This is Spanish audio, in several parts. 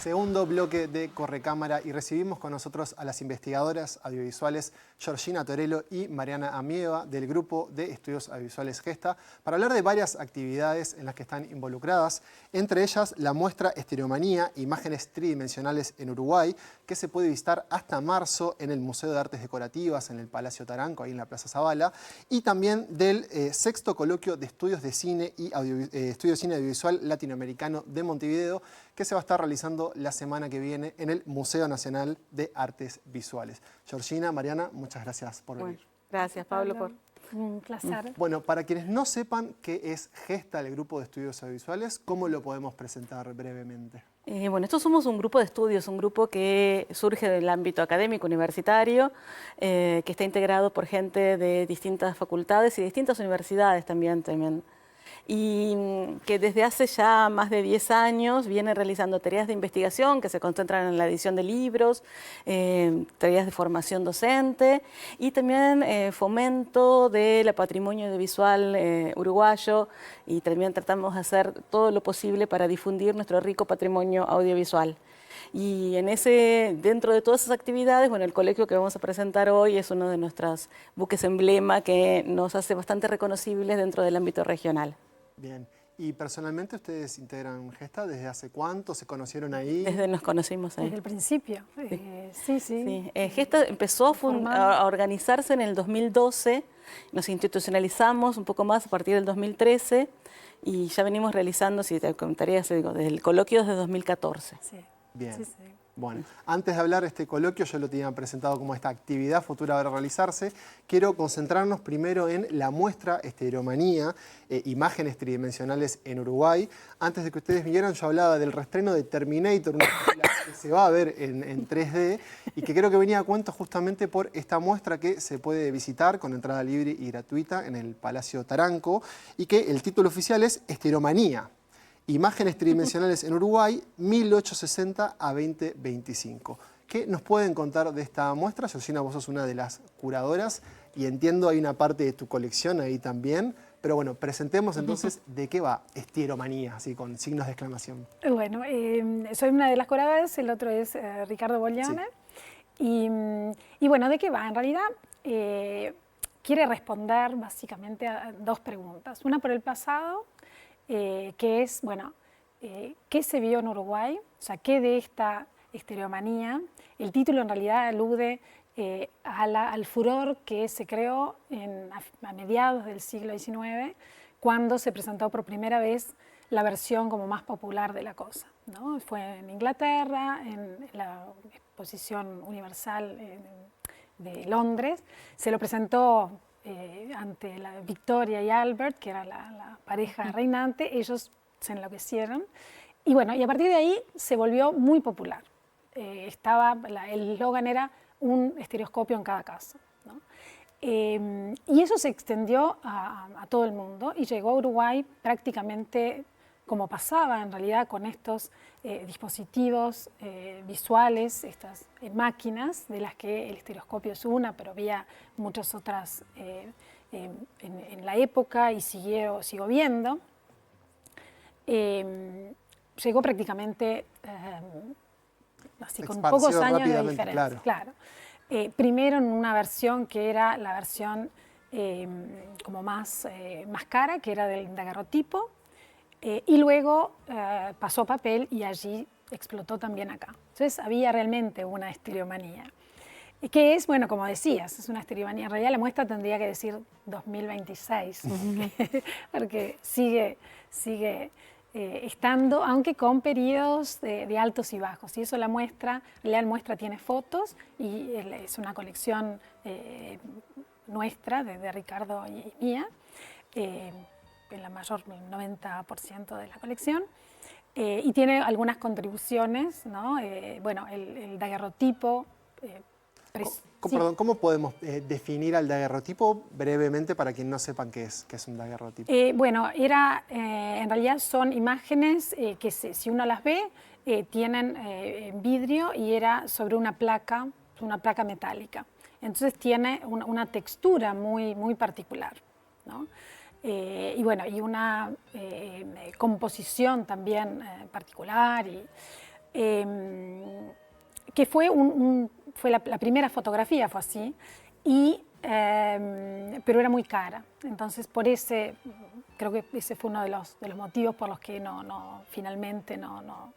segundo bloque de Correcámara y recibimos con nosotros a las investigadoras audiovisuales Georgina Torello y Mariana Amieva del Grupo de Estudios Audiovisuales Gesta para hablar de varias actividades en las que están involucradas, entre ellas la muestra Estereomanía, imágenes tridimensionales en Uruguay, que se puede visitar hasta marzo en el Museo de Artes Decorativas, en el Palacio Taranco, ahí en la Plaza Zabala, y también del sexto coloquio de estudios de cine y estudio de cine audiovisual latinoamericano de Montevideo, que se va a estar realizando la semana que viene en el Museo Nacional de Artes Visuales. Georgina, Mariana, muchas gracias por venir. Gracias, Pablo, por... Un placer. Bueno, para quienes no sepan qué es Gesta, el Grupo de Estudios Audiovisuales, ¿cómo lo podemos presentar brevemente? Bueno, estos somos un grupo de estudios, un grupo que surge del ámbito académico universitario, que está integrado por gente de distintas facultades y distintas universidades también. Y que desde hace ya más de 10 años viene realizando tareas de investigación que se concentran en la edición de libros, tareas de formación docente y también fomento del patrimonio audiovisual uruguayo, y también tratamos de hacer todo lo posible para difundir nuestro rico patrimonio audiovisual. Y dentro de todas esas actividades, bueno, el colegio que vamos a presentar hoy es uno de nuestros buques emblema que nos hace bastante reconocibles dentro del ámbito regional. Bien. ¿Y personalmente ustedes integran Gesta? ¿Desde hace cuánto? ¿Se conocieron ahí? Desde nos conocimos ahí. Desde el principio. Sí. Gesta empezó a organizarse en el 2012, nos institucionalizamos un poco más a partir del 2013 y ya venimos realizando, si te contaría, desde el coloquio desde 2014. Sí. Bien. Sí. Bueno, antes de hablar de este coloquio, yo lo tenía presentado como esta actividad futura a realizarse. Quiero concentrarnos primero en la muestra Estereomanía, imágenes tridimensionales en Uruguay. Antes de que ustedes vinieran, yo hablaba del reestreno de Terminator, una película que se va a ver en 3D y que creo que venía a cuento justamente por esta muestra que se puede visitar con entrada libre y gratuita en el Palacio Taranco y que el título oficial es Estereomanía. Imágenes tridimensionales en Uruguay, 1860 a 2025. ¿Qué nos pueden contar de esta muestra? Georgina, vos sos una de las curadoras y entiendo hay una parte de tu colección ahí también. Pero bueno, presentemos entonces de qué va Estereomanía, así con signos de exclamación. Bueno, soy una de las curadoras, el otro es Ricardo Boglione. Sí. Y bueno, ¿de qué va? En realidad quiere responder básicamente a dos preguntas. Una por el pasado, que es, bueno, ¿qué se vio en Uruguay? O sea, ¿qué de esta estereomanía? El título en realidad alude al furor que se creó a mediados del siglo XIX, cuando se presentó por primera vez la versión como más popular de la cosa, ¿no? Fue en Inglaterra, en la Exposición Universal de Londres. Se lo presentó ante la Victoria y Albert, que era la pareja reinante. Ellos se enloquecieron y bueno, y a partir de ahí se volvió muy popular. El eslogan era un estereoscopio en cada casa, ¿no? Y eso se extendió a todo el mundo y llegó a Uruguay prácticamente como pasaba en realidad con estos dispositivos visuales, estas máquinas de las que el estereoscopio es una, pero había muchas otras en la época y sigo viendo. Llegó prácticamente así con pocos años de diferencia. Claro. Primero en una versión que era la versión como más cara, que era del daguerrotipo. Y luego pasó a papel y allí explotó también acá. Entonces había realmente una estereomanía. Que es, bueno, como decías, es una estereomanía. En realidad la muestra tendría que decir 2026, porque sigue estando, aunque con periodos de altos y bajos. Y eso la muestra, en realidad la muestra tiene fotos y es una colección nuestra, de Ricardo y mía. En la mayor, el 90% de la colección, y tiene algunas contribuciones, ¿no? Bueno, el daguerrotipo. Perdón, ¿cómo podemos definir al daguerrotipo brevemente para quien no sepan qué es un daguerrotipo? Bueno, en realidad son imágenes que si uno las ve, tienen vidrio y era sobre una placa metálica. Entonces tiene una textura muy particular, ¿no? Y bueno, y una composición también particular. que fue, fue la primera fotografía, fue así, pero era muy cara. Entonces, creo que ese fue uno de los motivos por los que finalmente no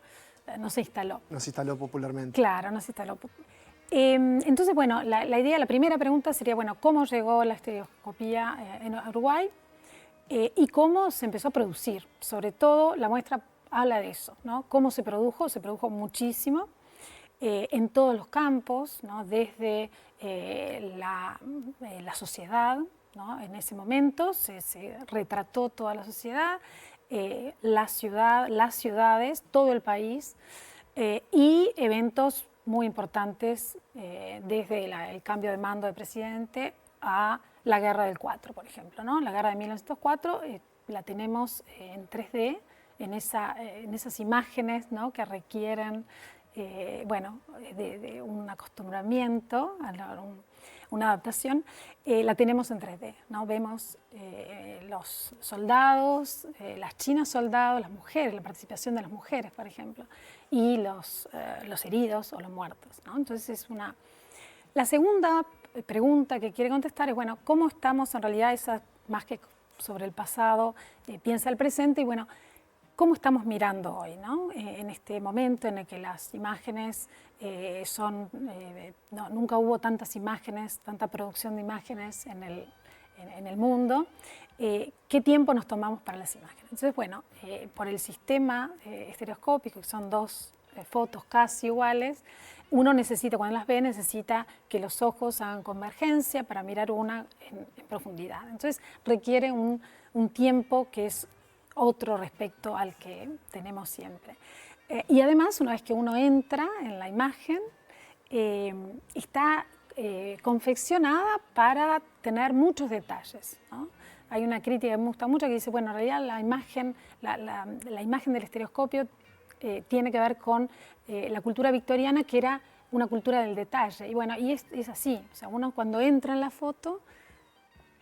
se instaló. No se instaló popularmente. Claro, no se instaló. Entonces, bueno, la primera pregunta sería, bueno, ¿cómo llegó la estereoscopía en Uruguay? Y cómo se empezó a producir. Sobre todo, la muestra habla de eso, ¿no? Cómo se produjo muchísimo en todos los campos, ¿no? Desde la sociedad, ¿no? En ese momento se retrató toda la sociedad, las ciudades, todo el país, y eventos muy importantes, desde el cambio de mando de presidente a la Guerra del 4, por ejemplo, ¿no? La Guerra de 1904 la tenemos en 3D, en esas imágenes, ¿no? Que requieren de un acostumbramiento, una adaptación, la tenemos en 3D, ¿no? Vemos los soldados, las chinas soldados, las mujeres, la participación de las mujeres, por ejemplo, y los heridos o los muertos, ¿no? Entonces La segunda pregunta que quiere contestar es, bueno, ¿cómo estamos en realidad, más que sobre el pasado, piensa el presente y, bueno, ¿cómo estamos mirando hoy, ¿no? En este momento en el que las imágenes nunca hubo tantas imágenes, tanta producción de imágenes en el mundo. ¿Qué tiempo nos tomamos para las imágenes? Entonces, bueno, por el sistema estereoscópico, que son dos fotos casi iguales, uno necesita, cuando las ve, necesita que los ojos hagan convergencia para mirar una en profundidad. Entonces, requiere un tiempo que es otro respecto al que tenemos siempre. Y además, una vez que uno entra en la imagen, está confeccionada para tener muchos detalles, ¿no? Hay una crítica que me gusta mucho que dice, bueno, en realidad la imagen del estereoscopio tiene que ver con la cultura victoriana, que era una cultura del detalle. Y bueno, y es así. O sea, uno cuando entra en la foto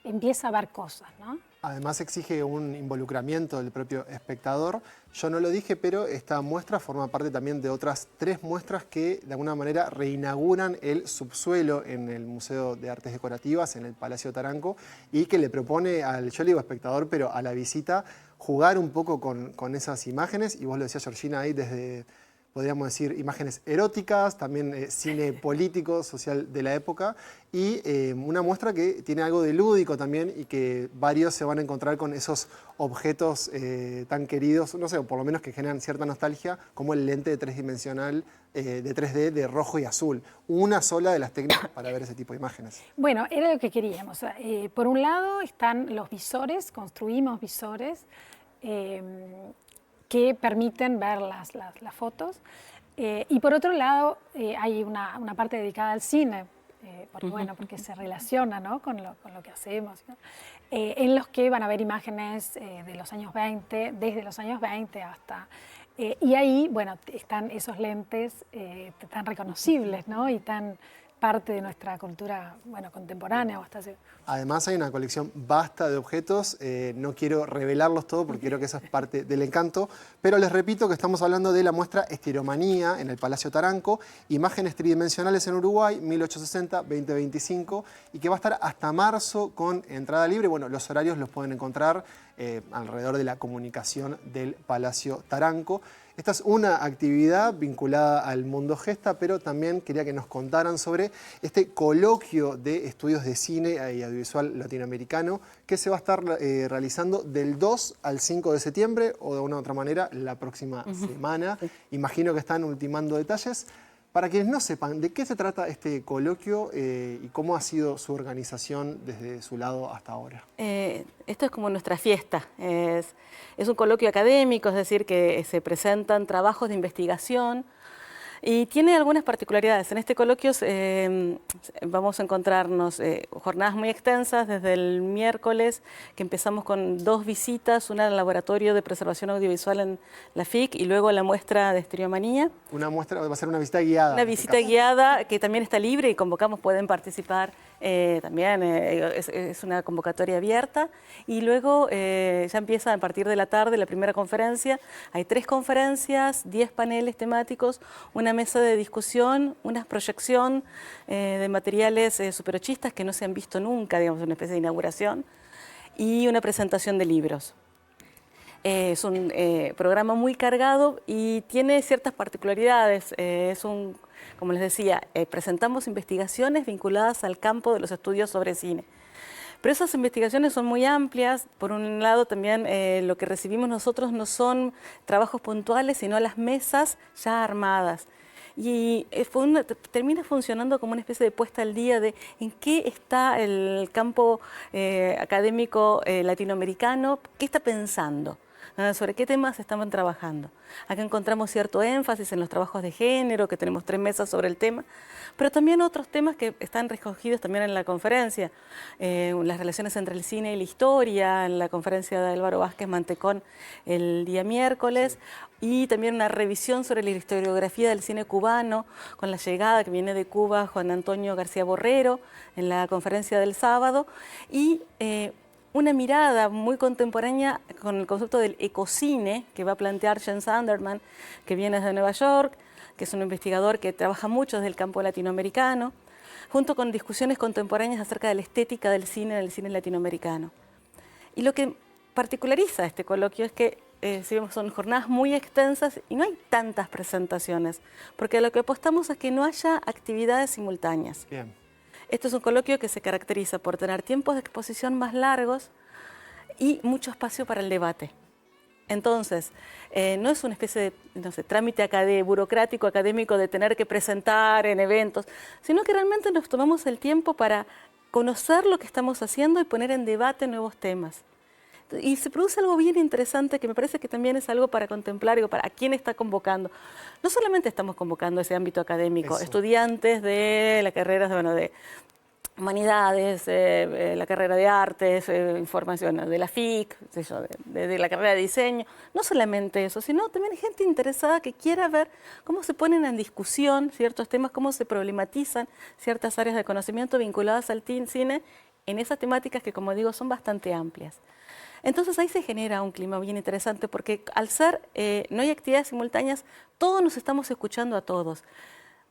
empieza a ver cosas, ¿no? Además exige un involucramiento del propio espectador. Yo no lo dije, pero esta muestra forma parte también de otras 3 muestras que de alguna manera reinauguran el subsuelo en el Museo de Artes Decorativas, en el Palacio Taranco, y que le propone yo le digo espectador, pero a la visita, jugar un poco con esas imágenes. Y vos lo decías, Georgina, ahí desde, podríamos decir, imágenes eróticas, también cine político, social de la época, y una muestra que tiene algo de lúdico también y que varios se van a encontrar con esos objetos tan queridos, no sé, o por lo menos que generan cierta nostalgia, como el lente de 3D de 3D de rojo y azul. Una sola de las técnicas para ver ese tipo de imágenes. Bueno, era lo que queríamos. Por un lado están los visores, construimos visores, que permiten ver las fotos. Y por otro lado, hay una parte dedicada al cine, porque se relaciona, ¿no? con lo que hacemos, ¿no? En los que van a ver imágenes de los años 20, desde los años 20 hasta... y ahí, bueno, están esos lentes tan reconocibles, ¿no? Y tan parte de nuestra cultura, bueno, contemporánea. Además hay una colección vasta de objetos, no quiero revelarlos todos porque creo que eso es parte del encanto, pero les repito que estamos hablando de la muestra Estereomanía en el Palacio Taranco, imágenes tridimensionales en Uruguay, 1860-2025, y que va a estar hasta marzo con entrada libre. Bueno, los horarios los pueden encontrar alrededor de la comunicación del Palacio Taranco. Esta es una actividad vinculada al mundo Gesta, pero también quería que nos contaran sobre este coloquio de estudios de cine y audiovisual latinoamericano que se va a estar realizando del 2 al 5 de septiembre o de una u otra manera la próxima semana. Imagino que están ultimando detalles. Para quienes no sepan, ¿de qué se trata este coloquio y cómo ha sido su organización desde su lado hasta ahora? Esto es como nuestra fiesta. Es un coloquio académico, es decir, que se presentan trabajos de investigación y tiene algunas particularidades. En este coloquio vamos a encontrarnos jornadas muy extensas desde el miércoles, que empezamos con 2 visitas, una al Laboratorio de Preservación Audiovisual en la FIC y luego la muestra de Estereomanía. Una muestra, va a ser una visita guiada. Una visita guiada que también está libre y convocamos, pueden participar También es una convocatoria abierta y luego ya empieza a partir de la tarde la primera conferencia. Hay 3 conferencias, 10 paneles temáticos, una mesa de discusión, una proyección de materiales superochistas que no se han visto nunca, digamos, una especie de inauguración, y una presentación de libros. Es un programa muy cargado y tiene ciertas particularidades. Como les decía, presentamos investigaciones vinculadas al campo de los estudios sobre cine. Pero esas investigaciones son muy amplias. Por un lado, también lo que recibimos nosotros no son trabajos puntuales, sino las mesas ya armadas. Y termina funcionando como una especie de puesta al día de en qué está el campo académico latinoamericano, qué está pensando, sobre qué temas estaban trabajando. Acá encontramos cierto énfasis en los trabajos de género, que tenemos 3 mesas sobre el tema, pero también otros temas que están recogidos también en la conferencia. Las relaciones entre el cine y la historia, en la conferencia de Álvaro Vázquez Mantecón el día miércoles, y también una revisión sobre la historiografía del cine cubano, con la llegada que viene de Cuba Juan Antonio García Borrero, en la conferencia del sábado, y una mirada muy contemporánea con el concepto del ecocine que va a plantear Jens Sanderman, que viene desde Nueva York, que es un investigador que trabaja mucho desde el campo latinoamericano, junto con discusiones contemporáneas acerca de la estética del cine en el cine latinoamericano. Y lo que particulariza este coloquio es que son jornadas muy extensas y no hay tantas presentaciones, porque lo que apostamos es que no haya actividades simultáneas. Bien. Esto es un coloquio que se caracteriza por tener tiempos de exposición más largos y mucho espacio para el debate. Entonces, no es una especie de trámite burocrático, académico de tener que presentar en eventos, sino que realmente nos tomamos el tiempo para conocer lo que estamos haciendo y poner en debate nuevos temas. Y se produce algo bien interesante que me parece que también es algo para contemplar, para quién está convocando. No solamente estamos convocando ese ámbito académico, estudiantes de la carrera de humanidades, la carrera de artes, información de la FIC, de la carrera de diseño. No solamente eso, sino también gente interesada que quiera ver cómo se ponen en discusión ciertos temas, cómo se problematizan ciertas áreas de conocimiento vinculadas al cine en esas temáticas que, como digo, son bastante amplias. Entonces ahí se genera un clima bien interesante porque al ser no hay actividades simultáneas, todos nos estamos escuchando a todos.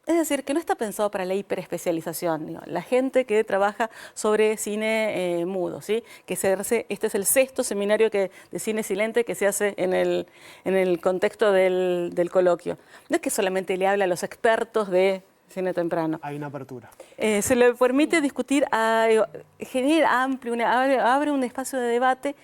Es decir, que no está pensado para la hiperespecialización. La gente que trabaja sobre cine mudo, ¿sí? Este es el 6º seminario de cine silente que se hace en el contexto del coloquio. No es que solamente le habla a los expertos de cine temprano. Hay una apertura. Se le permite discutir, genera abre un espacio de debate.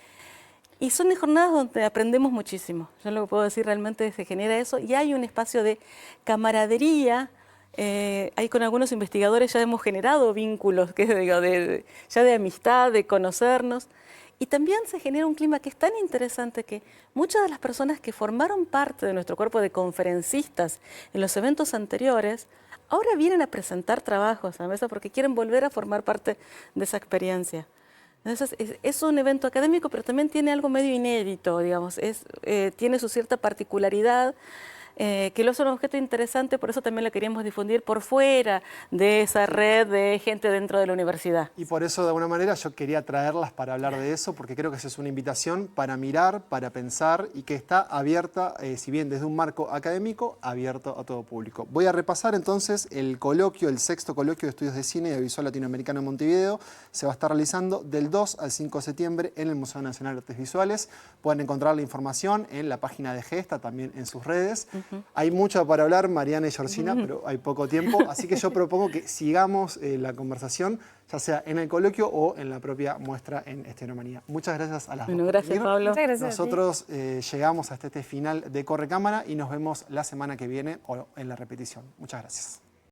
Y son jornadas donde aprendemos muchísimo. Yo lo que puedo decir realmente se genera eso. Y hay un espacio de camaradería. Ahí con algunos investigadores ya hemos generado vínculos, ya de amistad, de conocernos. Y también se genera un clima que es tan interesante que muchas de las personas que formaron parte de nuestro cuerpo de conferencistas en los eventos anteriores, ahora vienen a presentar trabajos a la mesa porque quieren volver a formar parte de esa experiencia. Entonces, es un evento académico, pero también tiene algo medio inédito, digamos, tiene su cierta particularidad, que lo hace un objeto interesante, por eso también lo queríamos difundir por fuera de esa red de gente dentro de la universidad. Y por eso, de alguna manera, yo quería traerlas para hablar de eso, porque creo que esa es una invitación para mirar, para pensar, y que está abierta, si bien desde un marco académico, abierto a todo público. Voy a repasar entonces el coloquio, el 6º coloquio de estudios de cine y audiovisual latinoamericano en Montevideo. Se va a estar realizando del 2 al 5 de septiembre en el Museo Nacional de Artes Visuales. Pueden encontrar la información en la página de Gesta, también en sus redes. Hay mucho para hablar, Mariana y Georgina, pero hay poco tiempo, así que yo propongo que sigamos la conversación, ya sea en el coloquio o en la propia muestra en Estereomanía. Muchas gracias a las dos. Gracias, Pablo. Muchas gracias. Nosotros llegamos hasta este final de Corre Cámara y nos vemos la semana que viene o en la repetición. Muchas gracias.